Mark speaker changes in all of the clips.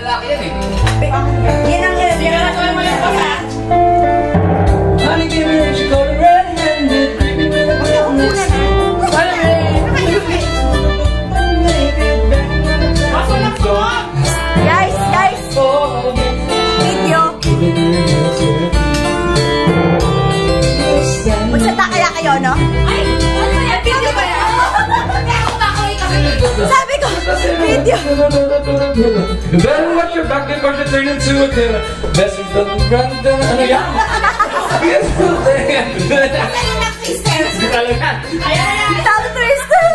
Speaker 1: Lalaki yan eh.
Speaker 2: Yan ang gano'n mo yung pasa.
Speaker 3: Honey, give me that you go to red-handed.
Speaker 2: Basta umulan ha. Guys, video. Magsata kaya kayo, no?
Speaker 4: Ay, ano yan? Video ba yan? Kaya ako makulit kasi dito.
Speaker 2: Sabi ko, video.
Speaker 3: Better watch your back because you turn into a killer. Best you don't run down. Ano yan? Beautiful thing.
Speaker 4: Ano na, Kristen? Ayan.
Speaker 2: Tawag Tristan.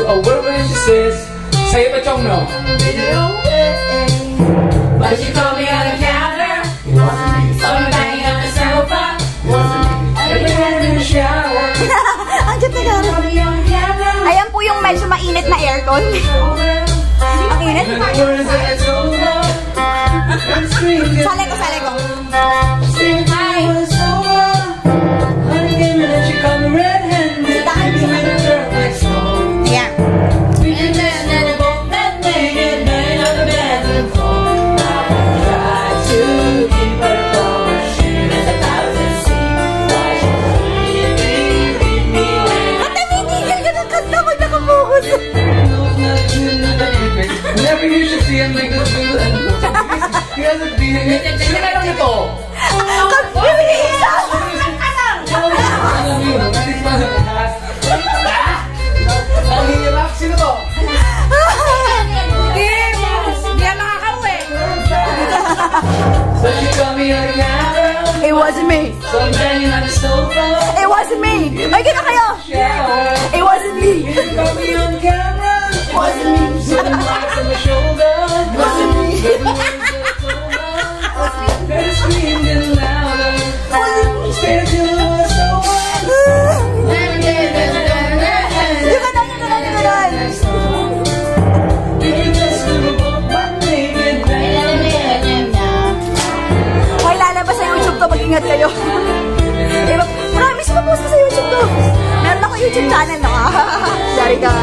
Speaker 3: Oh, what when she says, say it but don't know.
Speaker 4: But she told me on the counter. Something banging on the sofa.
Speaker 3: In the shower.
Speaker 2: Andiyan na gano'n. Ayan po yung medyo mainit na aircon. Ang init. Sali ko.
Speaker 4: Hi.
Speaker 2: Yeah.
Speaker 4: And then they both met naked, laying on the bedroom floor. I tried to keep her from her shame as a thousand seas. Why should she leave me when
Speaker 2: At namitigil ka ng kanta pag nakapokus.
Speaker 3: Whenever you should see him make this feel he has a beating.
Speaker 1: Sino meron ito? Ang hirap. Sino to?
Speaker 4: Hindi yan makakauwi.
Speaker 3: So she called me on the counter.
Speaker 2: It wasn't me.
Speaker 3: So I'm banging on the sofa.
Speaker 2: It wasn't me. Ay, gano'n kayo.
Speaker 3: Shower.
Speaker 2: It wasn't me.
Speaker 3: She called me on the camera.
Speaker 2: Wasn't me.
Speaker 3: So the marks on my shoulder.
Speaker 2: Wasn't me.
Speaker 3: Better scream getting louder. Stay till it was over.
Speaker 2: Yung ganon.
Speaker 3: You just never both but naked.
Speaker 2: Hoy, lalabas sa YouTube to. Mag-ingat kayo. Promise, mapost ko sa YouTube to. Meron ako YouTube channel, no? Sorry ka.